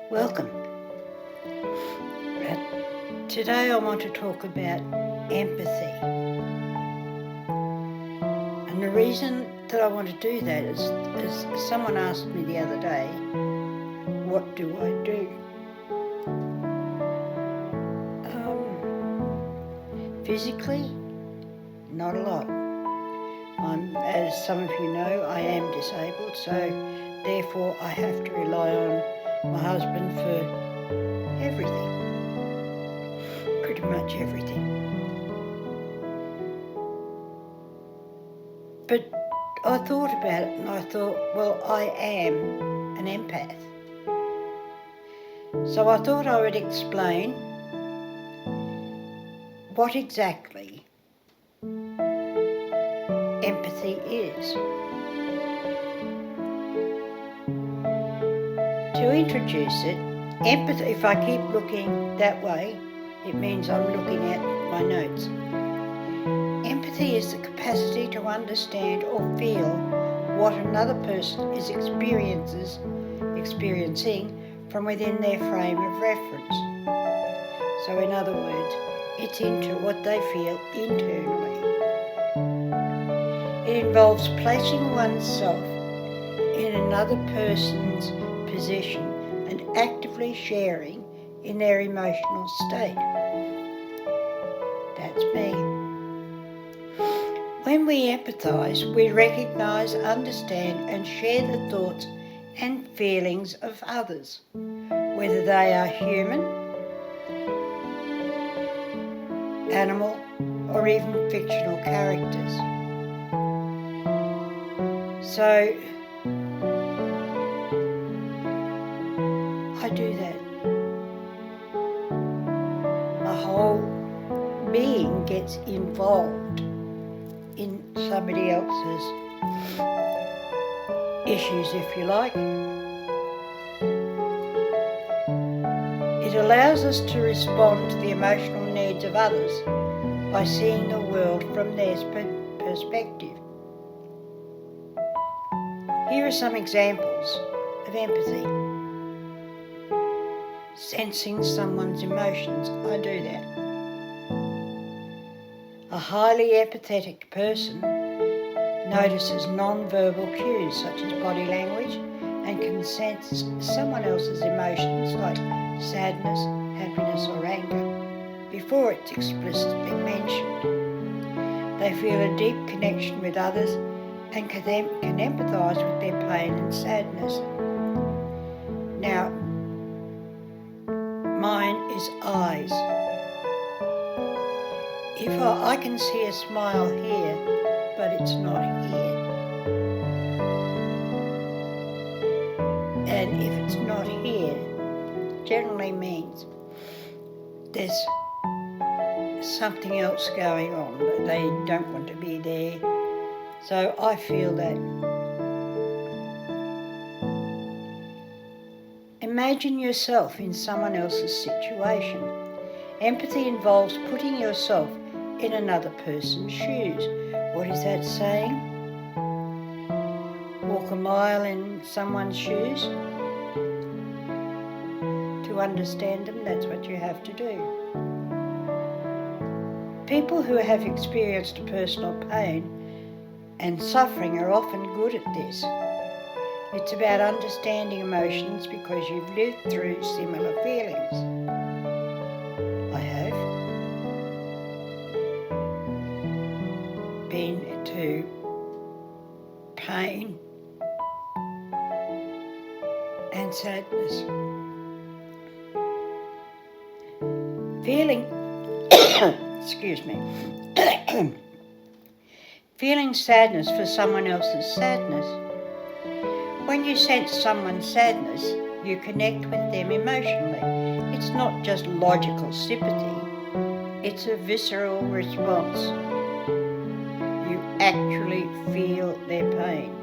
Welcome. Today I want to talk about empathy. And the reason that I want to do that is someone asked me the other day, what do I do? Physically, not a lot. As some of you know, I am disabled, so therefore I have to rely on my husband for everything. Pretty much everything. But I thought about it and I thought, well, I am an empath. So I thought I would explain what exactly empathy is. To introduce it, empathy, if I keep looking that way, it means I'm looking at my notes. Empathy is the capacity to understand or feel what another person is experiencing from within their frame of reference. So in other words, it's into what they feel internally. It involves placing oneself in another person's position and actively sharing in their emotional state. That's me. When we empathise, we recognise, understand and share the thoughts and feelings of others, whether they are human, animal or even fictional characters. So I do that. My whole being gets involved in somebody else's issues, if you like. It allows us to respond to the emotional needs of others by seeing the world from their perspective. Here are some examples of empathy. Sensing someone's emotions, I do that. A highly empathetic person notices non-verbal cues such as body language and can sense someone else's emotions like sadness, happiness or anger before it's explicitly mentioned. They feel a deep connection with others and can empathise with their pain and sadness. Now, mine is eyes. If I can see a smile here, but it's not here. And if it's not here, generally means there's something else going on, but they don't want to be there. So I feel that. Imagine yourself in someone else's situation. Empathy involves putting yourself in another person's shoes. What is that saying? Walk a mile in someone's shoes. To understand them, that's what you have to do. People who have experienced personal pain and suffering are often good at this. It's about understanding emotions because you've lived through similar feelings. I have been to pain and sadness. Feeling sadness for someone else's sadness. When you sense someone's sadness, you connect with them emotionally. It's not just logical sympathy, it's a visceral response. You actually feel their pain.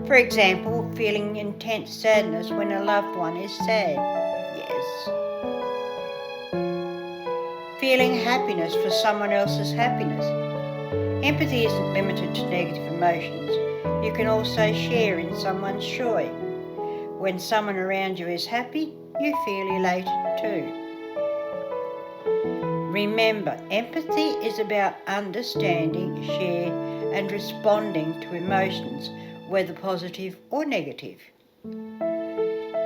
For example, feeling intense sadness when a loved one is sad. Yes. Feeling happiness for someone else's happiness. Empathy isn't limited to negative emotions. You can also share in someone's joy. When someone around you is happy, you feel elated too. Remember, empathy is about understanding, share, and responding to emotions, whether positive or negative.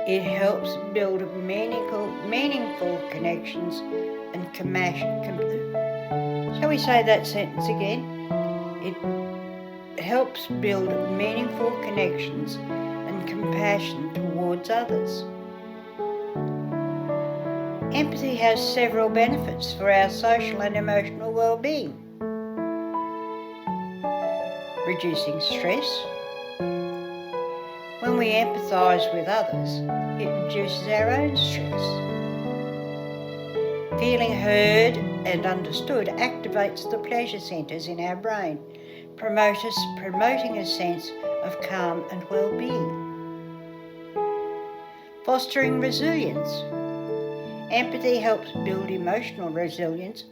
It helps build meaningful connections and compassion. Shall we say that sentence again? It helps build meaningful connections and compassion towards others. Empathy has several benefits for our social and emotional well-being. Reducing stress. When we empathise with others, it reduces our own stress. Feeling heard and understood activates the pleasure centres in our brain, promoting a sense of calm and well-being. Fostering resilience. Empathy helps build emotional resilience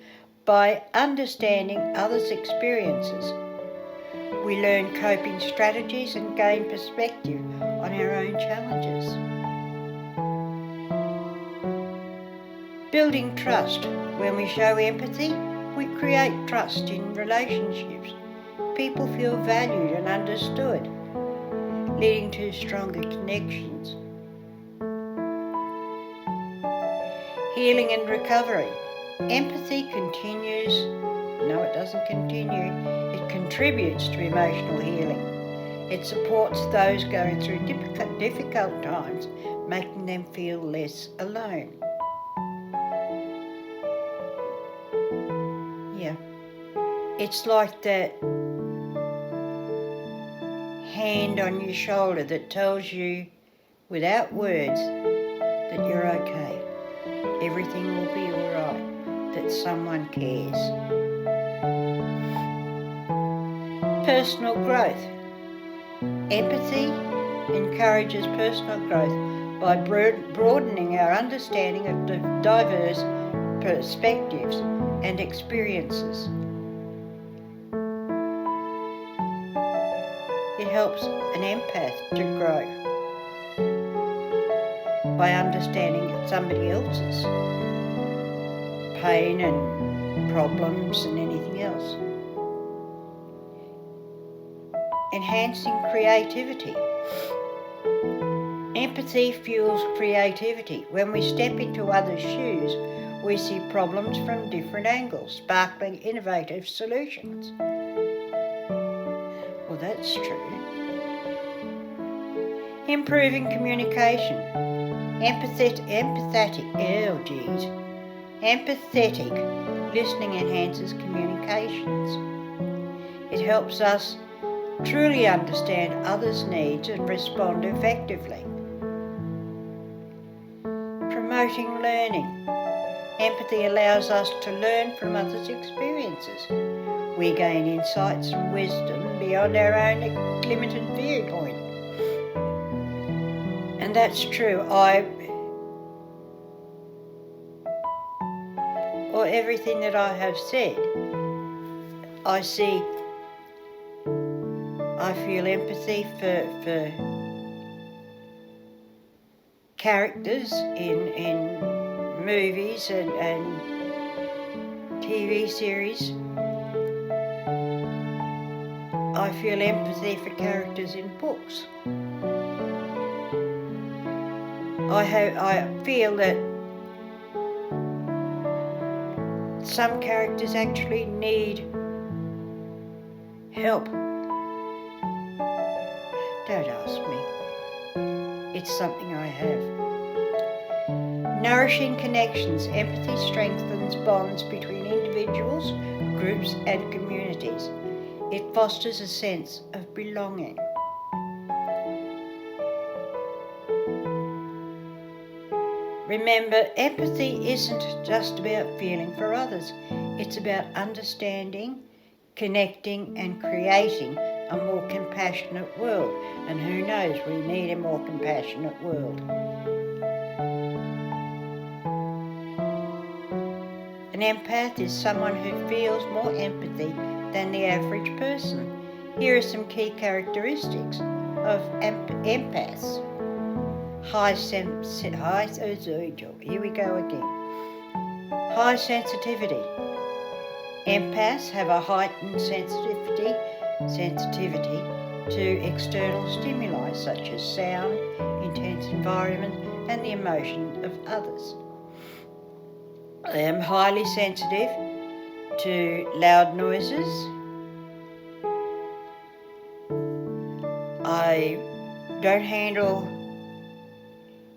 by understanding others' experiences. We learn coping strategies and gain perspective on our own challenges. Building trust. When we show empathy, we create trust in relationships. People feel valued and understood, leading to stronger connections. Healing and recovery. Empathy contributes to emotional healing. It supports those going through difficult times, making them feel less alone. Yeah, it's like that hand on your shoulder that tells you without words that you're okay. Everything will be all right, that someone cares. Personal growth. Empathy encourages personal growth by broadening our understanding of diverse perspectives and experiences. It helps an empath to grow by understanding somebody else's pain and problems and anything else. Enhancing creativity. Empathy fuels creativity. When we step into others' shoes, we see problems from different angles, sparkling innovative solutions. Well, that's true. Improving communication. Empathetic listening enhances communications. It helps us truly understand others' needs and respond effectively. Promoting learning. Empathy allows us to learn from others' experiences. We gain insights and wisdom beyond our own limited viewpoint. And that's true. Everything that I have said, I feel empathy for characters in movies and TV series. I feel empathy for characters in books. I feel that some characters actually need help. Don't ask me. It's something I have. Nourishing connections. Empathy strengthens bonds between individuals, groups and communities. It fosters a sense of belonging. Remember, empathy isn't just about feeling for others. It's about understanding, connecting and creating a more compassionate world. And who knows, we need a more compassionate world. An empath is someone who feels more empathy than the average person. Here are some key characteristics of empaths. Here we go again. High sensitivity. Empaths have a heightened sensitivity to external stimuli such as sound, intense environment, and the emotion of others. I am highly sensitive to loud noises. I don't handle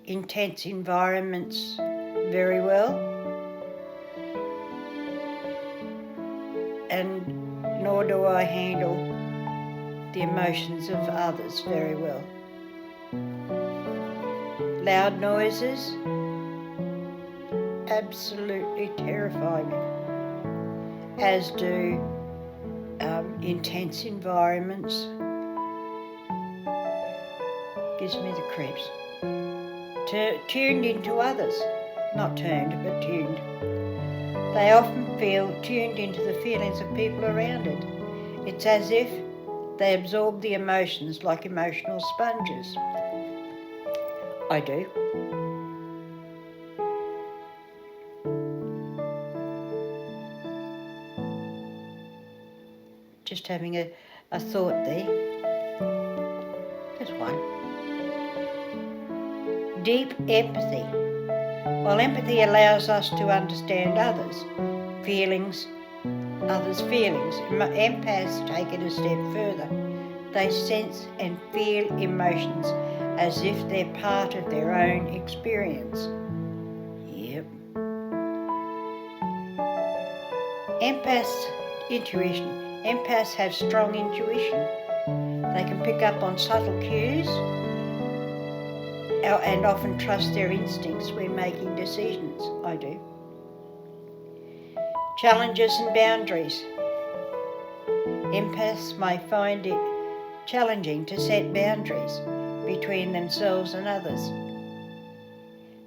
intense environments very well, and nor do I handle the emotions of others very well. Loud noises absolutely terrify me, as do intense environments. Gives me the creeps. Tuned into others, not turned, but tuned. They often feel tuned into the feelings of people around it. It's as if they absorb the emotions like emotional sponges. I do. Just having a thought there. Just one. Deep empathy. While empathy allows us to understand others' feelings, empaths take it a step further. They sense and feel emotions as if they're part of their own experience. Yep. Empaths have strong intuition. They can pick up on subtle cues and often trust their instincts when making decisions. I do. Challenges and boundaries. Empaths may find it challenging to set boundaries between themselves and others.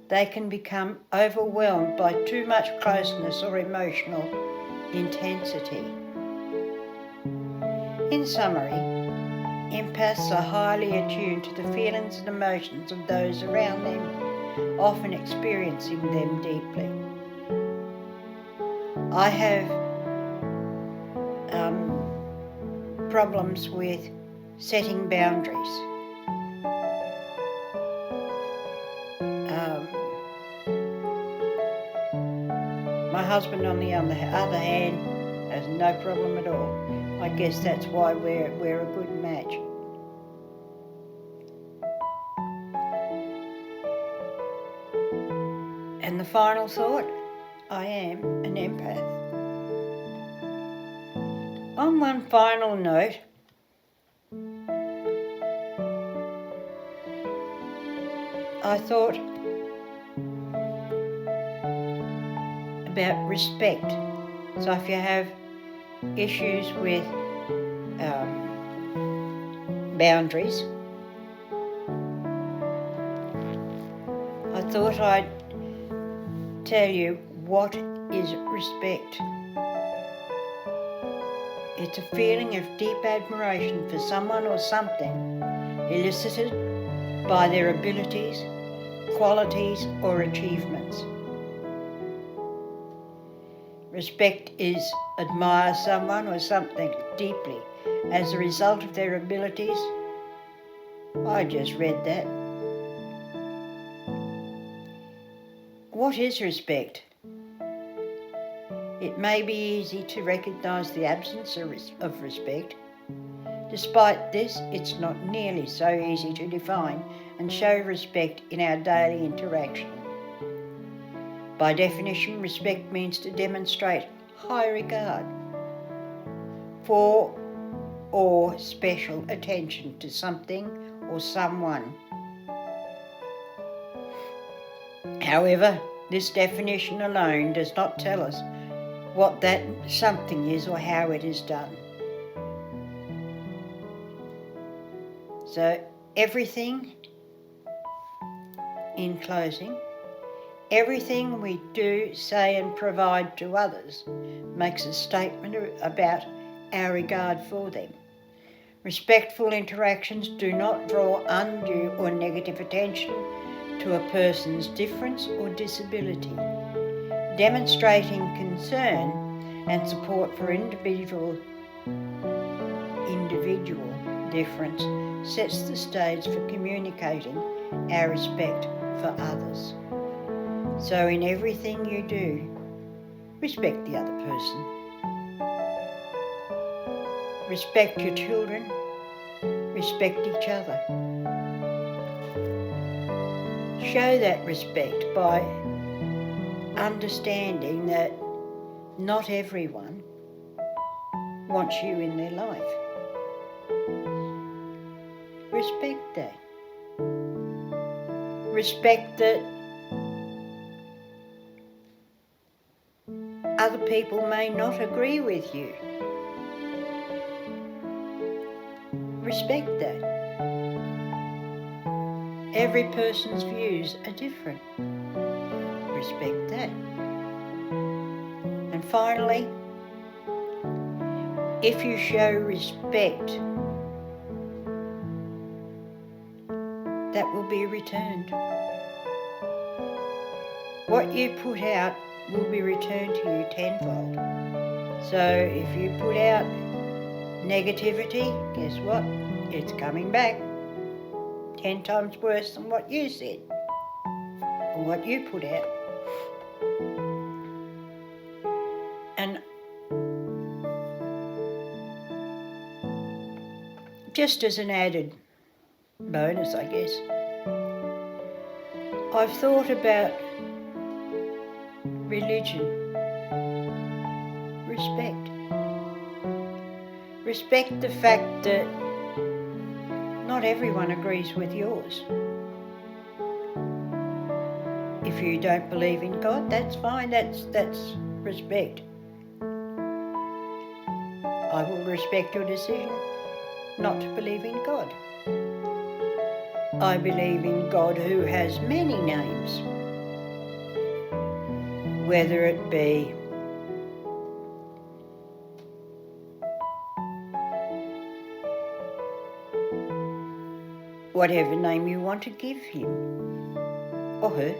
They can become overwhelmed by too much closeness or emotional intensity. In summary, empaths are highly attuned to the feelings and emotions of those around them, often experiencing them deeply. I have problems with setting boundaries. My husband, on the other hand, has no problem at all. I guess that's why we're a good match. And the final thought, I am an empath. On one final note, I thought about respect. So if you have issues with boundaries, I thought I'd tell you what is respect. It's a feeling of deep admiration for someone or something elicited by their abilities, qualities, or achievements. Respect is admire someone or something deeply as a result of their abilities. I just read that. What is respect? It may be easy to recognise the absence of respect. Despite this, it's not nearly so easy to define and show respect in our daily interaction. By definition, respect means to demonstrate high regard for or special attention to something or someone. However, this definition alone does not tell us what that something is or how it is done. So everything, in closing, everything we do, say and provide to others makes a statement about our regard for them. Respectful interactions do not draw undue or negative attention to a person's difference or disability. Demonstrating concern and support for individual difference sets the stage for communicating our respect for others. So in everything you do, respect the other person. Respect your children. Respect each other. Show that respect by understanding that not everyone wants you in their life. Respect that. Respect that other people may not agree with you. Respect that. Every person's views are different. Respect that. And finally, if you show respect, that will be returned. What you put out will be returned to you tenfold. So if you put out negativity, guess what? It's coming back 10 times worse than what you said or what you put out. And just as an added bonus, I guess, I've thought about religion. Respect. Respect the fact that not everyone agrees with yours. If you don't believe in God, that's fine, that's respect. I will respect your decision not to believe in God. I believe in God who has many names, whether it be whatever name you want to give him or her.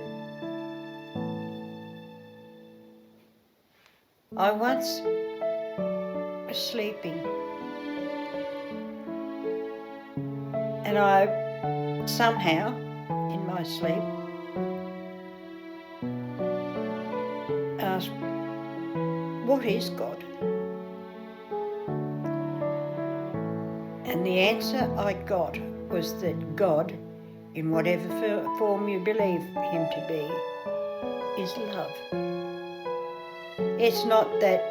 I once was sleeping and I somehow, in my sleep, asked, what is God? And the answer I got was that God, in whatever form you believe him to be, is love. It's not that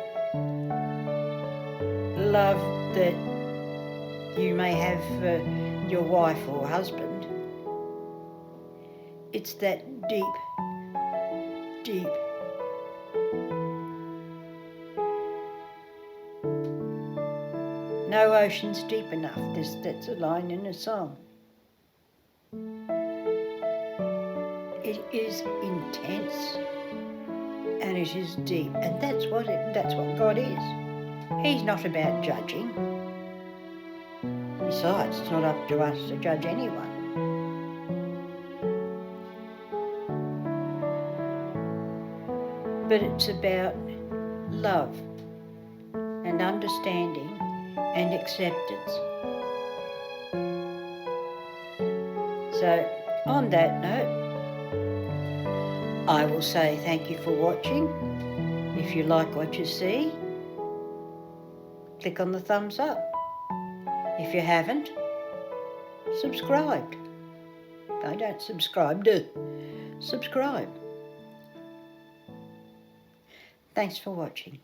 love that you may have for your wife or husband. It's that deep, deep no ocean's deep enough. That's a line in a song. It is intense and it is deep, and that's what God is. He's not about judging. Besides, it's not up to us to judge anyone. But it's about love and understanding and acceptance. So, on that note, I will say thank you for watching. If you like what you see, click on the thumbs up. If you haven't, subscribe. I don't subscribe, subscribe. Thanks for watching.